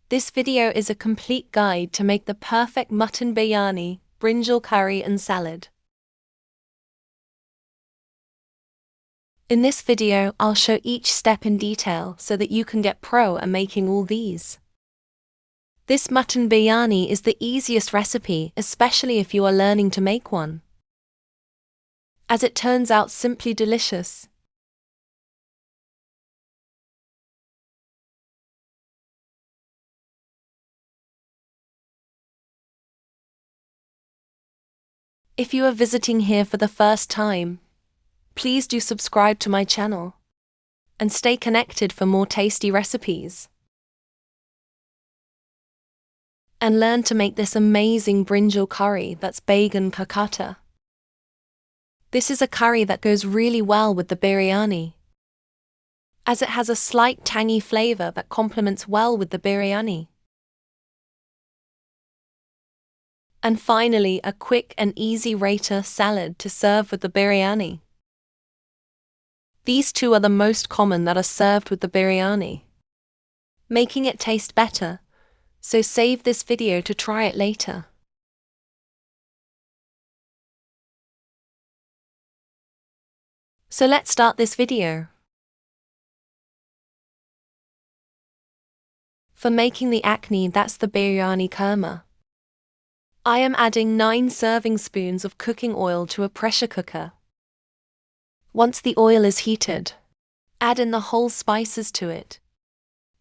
This video is a complete guide to make the perfect mutton biryani, brinjal curry and salad. In this video, I'll show each step in detail so that you can get pro at making all these. This mutton biryani is the easiest recipe, especially if you are learning to make one, as it turns out simply delicious. If you are visiting here for the first time, please do subscribe to my channel and stay connected for more tasty recipes. And learn to make this amazing brinjal curry that's baigan kakata. This is a curry that goes really well with the biryani, as it has a slight tangy flavor that complements well with the biryani. And finally, a quick and easy Raita salad to serve with the biryani. These two are the most common that are served with the biryani, making it taste better, so save this video to try it later. So let's start this video. For making the akni, that's the biryani kurma, I am adding 9 serving spoons of cooking oil to a pressure cooker. Once the oil is heated, add in the whole spices to it.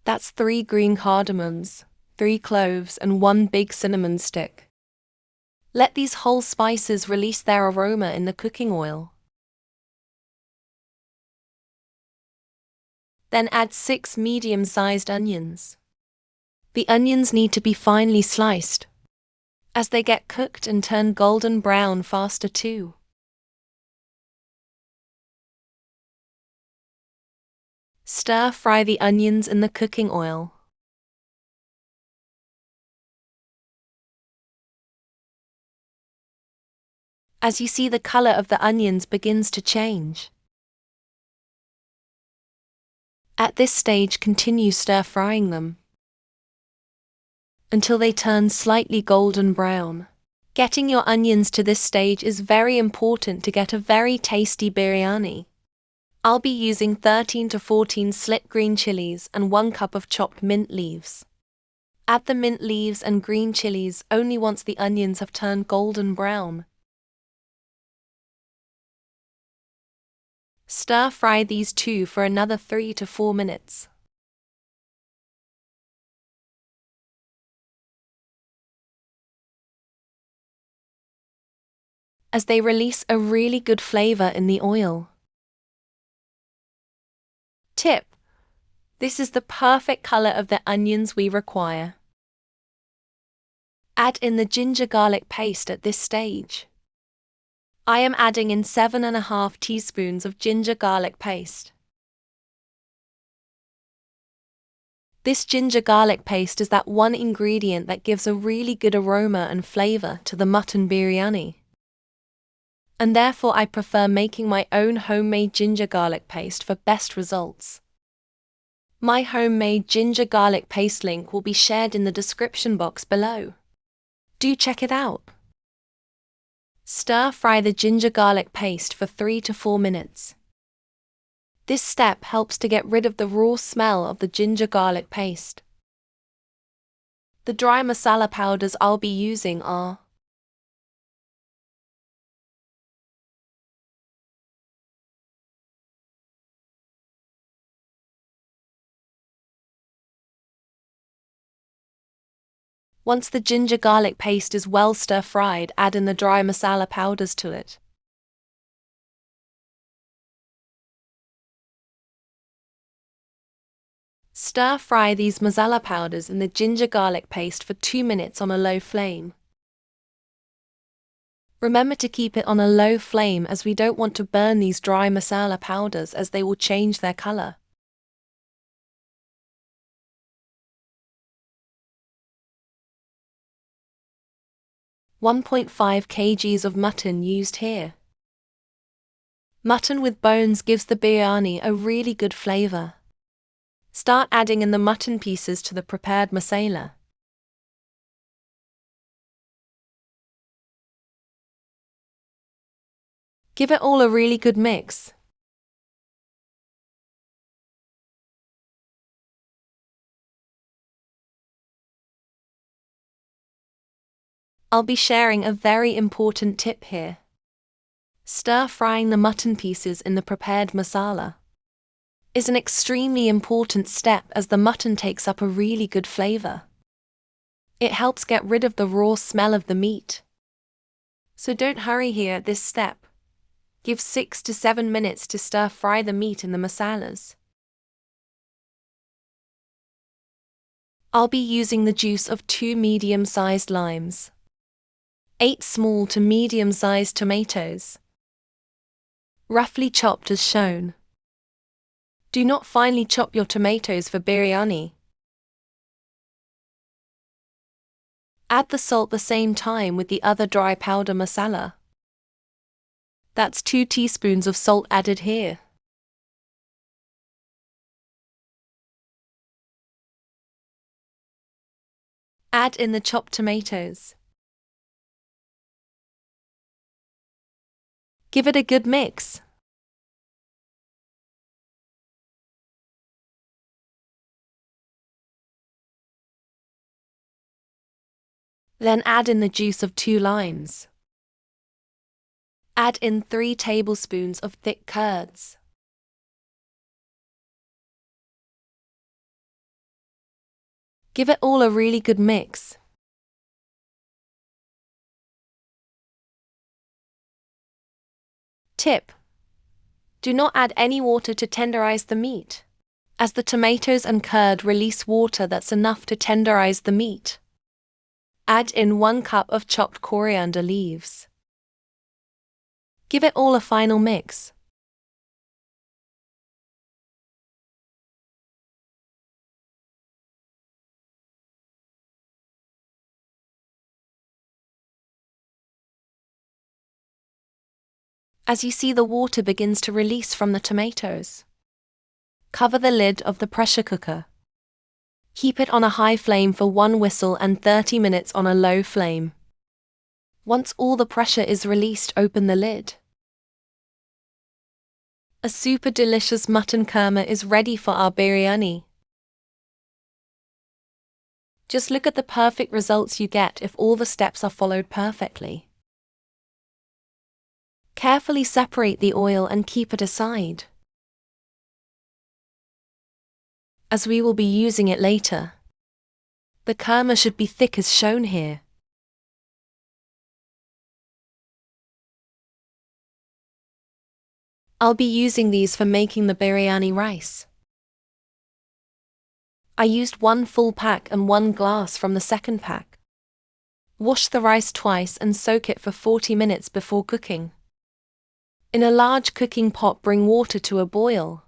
That's 3 green cardamoms, 3 cloves and 1 big cinnamon stick. Let these whole spices release their aroma in the cooking oil. Then add 6 medium-sized onions. The onions need to be finely sliced, as they get cooked and turn golden brown faster too. Stir fry the onions in the cooking oil. As you see, the color of the onions begins to change. At this stage, continue stir frying them until they turn slightly golden brown. Getting your onions to this stage is very important to get a very tasty biryani. I'll be using 13 to 14 slit green chilies and 1 cup of chopped mint leaves. Add the mint leaves and green chilies only once the onions have turned golden brown. Stir fry these two for another 3 to 4 minutes. As they release a really good flavor in the oil. Tip: this is the perfect color of the onions we require. Add in the ginger garlic paste at this stage. I am adding in 7½ teaspoons of ginger garlic paste. This ginger garlic paste is that one ingredient that gives a really good aroma and flavor to the mutton biryani. And therefore I prefer making my own homemade ginger garlic paste for best results. My homemade ginger garlic paste link will be shared in the description box below. Do check it out. Stir fry the ginger garlic paste for 3 to 4 minutes. This step helps to get rid of the raw smell of the ginger garlic paste. The dry masala powders I'll be using are Once the ginger garlic paste is well stir-fried, add in the dry masala powders to it. Stir-fry these masala powders in the ginger garlic paste for 2 minutes on a low flame. Remember to keep it on a low flame as we don't want to burn these dry masala powders as they will change their color. .5 kgs of mutton used here. Mutton with bones gives the biryani a really good flavor. Start adding in the mutton pieces to the prepared masala. Give it all a really good mix. I'll be sharing a very important tip here. Stir-frying the mutton pieces in the prepared masala is an extremely important step as the mutton takes up a really good flavor. It helps get rid of the raw smell of the meat. So don't hurry here at this step. Give 6 to 7 minutes to stir-fry the meat in the masalas. I'll be using the juice of 2 medium-sized limes, 8 small to medium-sized tomatoes, roughly chopped as shown. Do not finely chop your tomatoes for biryani. Add the salt the same time with the other dry powder masala. That's 2 teaspoons of salt added here. Add in the chopped tomatoes. Give it a good mix. Then add in the juice of 2 limes. Add in 3 tablespoons of thick curds. Give it all a really good mix. Tip: do not add any water to tenderize the meat, as the tomatoes and curd release water that's enough to tenderize the meat. Add in 1 cup of chopped coriander leaves. Give it all a final mix. As you see the water begins to release from the tomatoes, cover the lid of the pressure cooker. Keep it on a high flame for 1 whistle and 30 minutes on a low flame. Once all the pressure is released, open the lid. A super delicious mutton korma is ready for our biryani. Just look at the perfect results you get if all the steps are followed perfectly. Carefully separate the oil and keep it aside, as we will be using it later. The korma should be thick as shown here. I'll be using these for making the biryani rice. I used 1 full pack and 1 glass from the second pack. Wash the rice twice and soak it for 40 minutes before cooking. In a large cooking pot, bring water to a boil.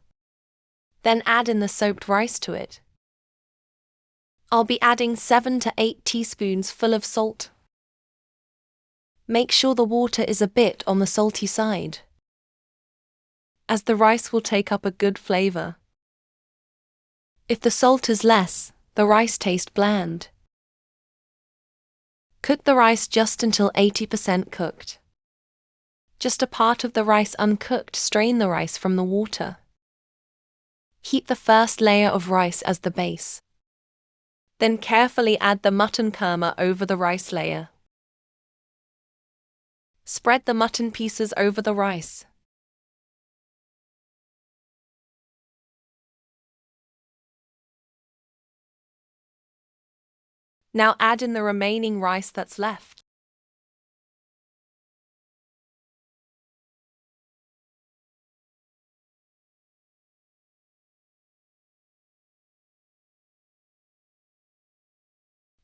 Then add in the soaked rice to it. I'll be adding 7 to 8 teaspoons full of salt. Make sure the water is a bit on the salty side, as the rice will take up a good flavor. If the salt is less, the rice tastes bland. Cook the rice just until 80% cooked. Just a part of the rice uncooked, strain the rice from the water. Heat the first layer of rice as the base. Then carefully add the mutton korma over the rice layer. Spread the mutton pieces over the rice. Now add in the remaining rice that's left.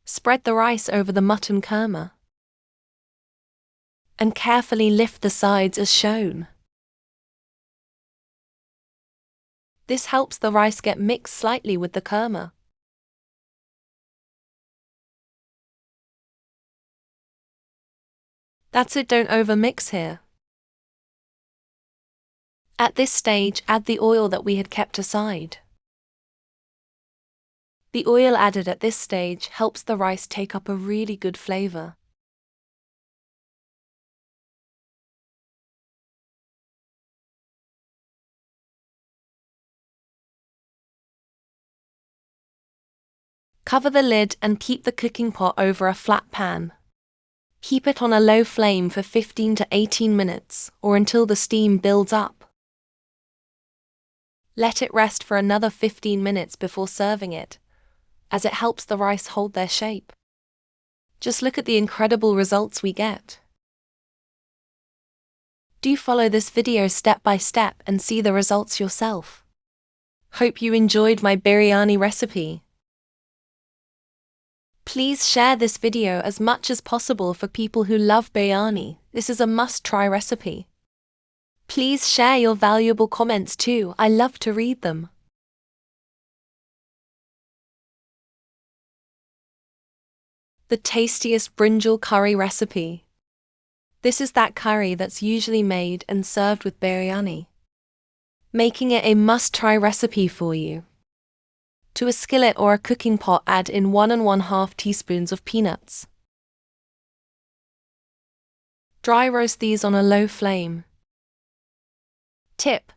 Spread the rice over the mutton korma, and carefully lift the sides as shown. This helps the rice get mixed slightly with the korma. That's it, don't overmix here. At this stage, add the oil that we had kept aside. The oil added at this stage helps the rice take up a really good flavor. Cover the lid and keep the cooking pot over a flat pan. Keep it on a low flame for 15 to 18 minutes or until the steam builds up. Let it rest for another 15 minutes before serving it, as it helps the rice hold their shape. Just look at the incredible results we get. Do follow this video step by step and see the results yourself. Hope you enjoyed my biryani recipe. Please share this video as much as possible for people who love biryani. This is a must-try recipe. Please share your valuable comments too. I love to read them. The tastiest brinjal curry recipe. This is that curry that's usually made and served with biryani, making it a must-try recipe for you. To a skillet or a cooking pot, add in 1 1/2 teaspoons of peanuts. Dry roast these on a low flame. Tip: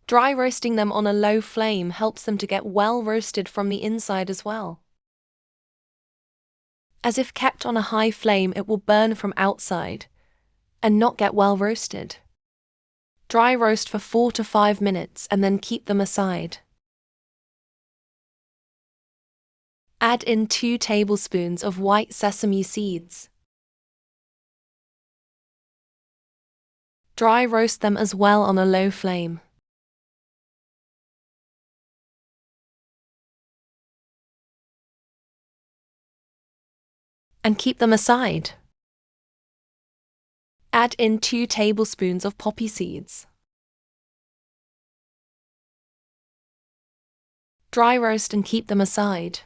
dry roasting them on a low flame helps them to get well roasted from the inside as well. As if kept on a high flame, it will burn from outside and not get well roasted. Dry roast for 4 to 5 minutes and then keep them aside. Add in 2 tablespoons of white sesame seeds. Dry roast them as well on a low flame. And keep them aside. Add in 2 tablespoons of poppy seeds. Dry roast and keep them aside.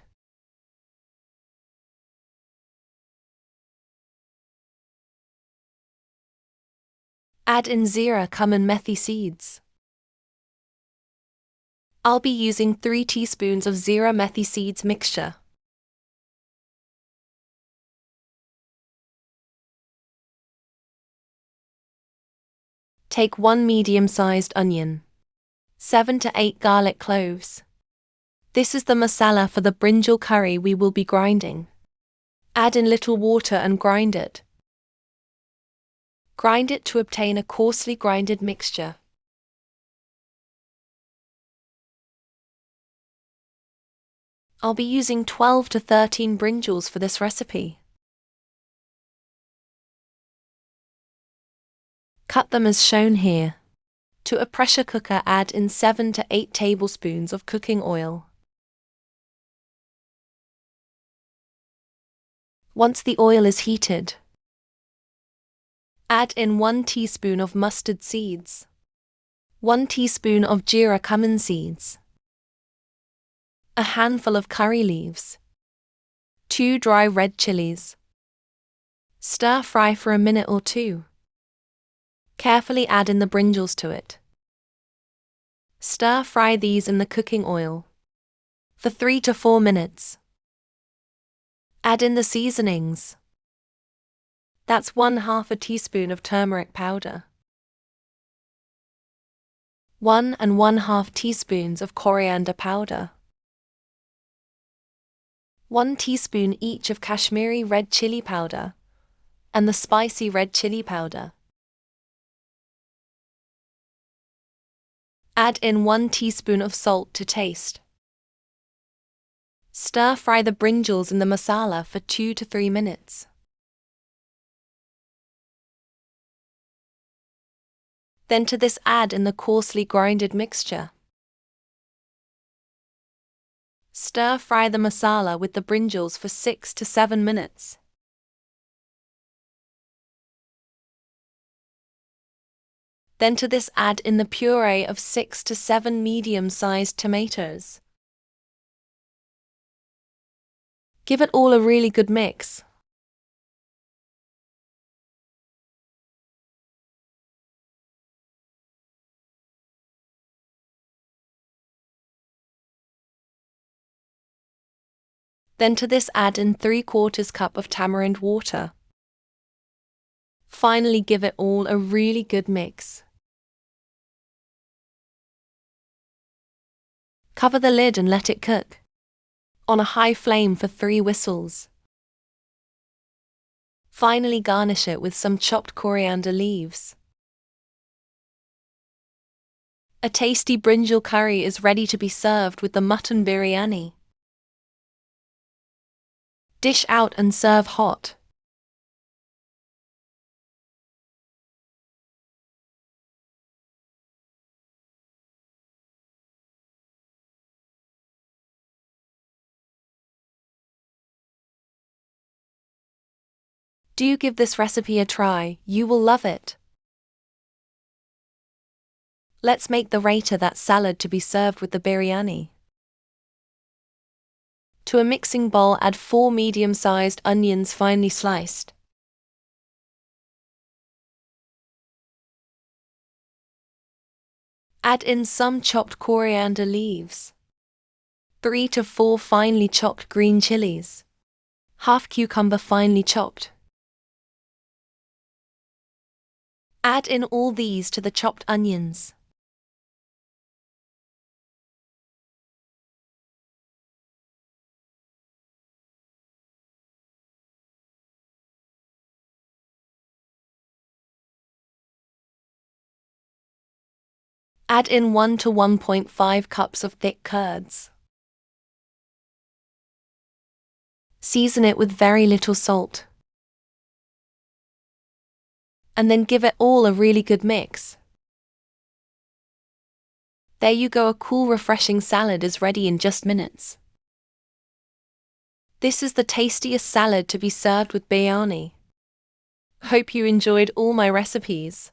Add in zira cumin methi seeds. I'll be using 3 teaspoons of zira methi seeds mixture. Take 1 medium-sized onion, 7 to 8 garlic cloves. This is the masala for the brinjal curry we will be grinding. Add in little water and grind it. Grind it to obtain a coarsely grinded mixture. I'll be using 12 to 13 brinjals for this recipe. Cut them as shown here. To a pressure cooker, add in 7 to 8 tablespoons of cooking oil. Once the oil is heated, add in 1 teaspoon of mustard seeds, 1 teaspoon of jeera cumin seeds, a handful of curry leaves, 2 dry red chilies. Stir fry for a minute or 2. Carefully add in the brinjals to it. Stir fry these in the cooking oil for 3 to 4 minutes. Add in the seasonings. That's 1/2 teaspoon of turmeric powder, 1 1/2 teaspoons of coriander powder, 1 teaspoon each of Kashmiri red chili powder and the spicy red chili powder. Add in 1 teaspoon of salt to taste. Stir fry the brinjals in the masala for 2 to 3 minutes. Then to this add in the coarsely grinded mixture. Stir fry the masala with the brinjals for 6 to 7 minutes. Then to this add in the puree of 6 to 7 medium-sized tomatoes. Give it all a really good mix. Then to this add in 3/4 cup of tamarind water. Finally give it all a really good mix. Cover the lid and let it cook on a high flame for 3 whistles. Finally garnish it with some chopped coriander leaves. A tasty brinjal curry is ready to be served with the mutton biryani. Dish out and serve hot. Do give this recipe a try, you will love it. Let's make the Raita, that salad to be served with the biryani. To a mixing bowl add 4 medium-sized onions finely sliced. Add in some chopped coriander leaves, 3 to 4 finely chopped green chilies, half cucumber finely chopped. Add in all these to the chopped onions. Add in 1 to 1.5 cups of thick curds. Season it with very little salt. And then give it all a really good mix. There you go, a cool, refreshing salad is ready in just minutes. This is the tastiest salad to be served with biryani. Hope you enjoyed all my recipes.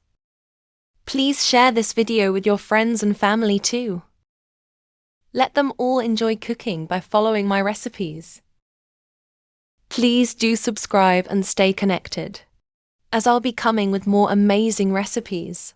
Please share this video with your friends and family too. Let them all enjoy cooking by following my recipes. Please do subscribe and stay connected, as I'll be coming with more amazing recipes.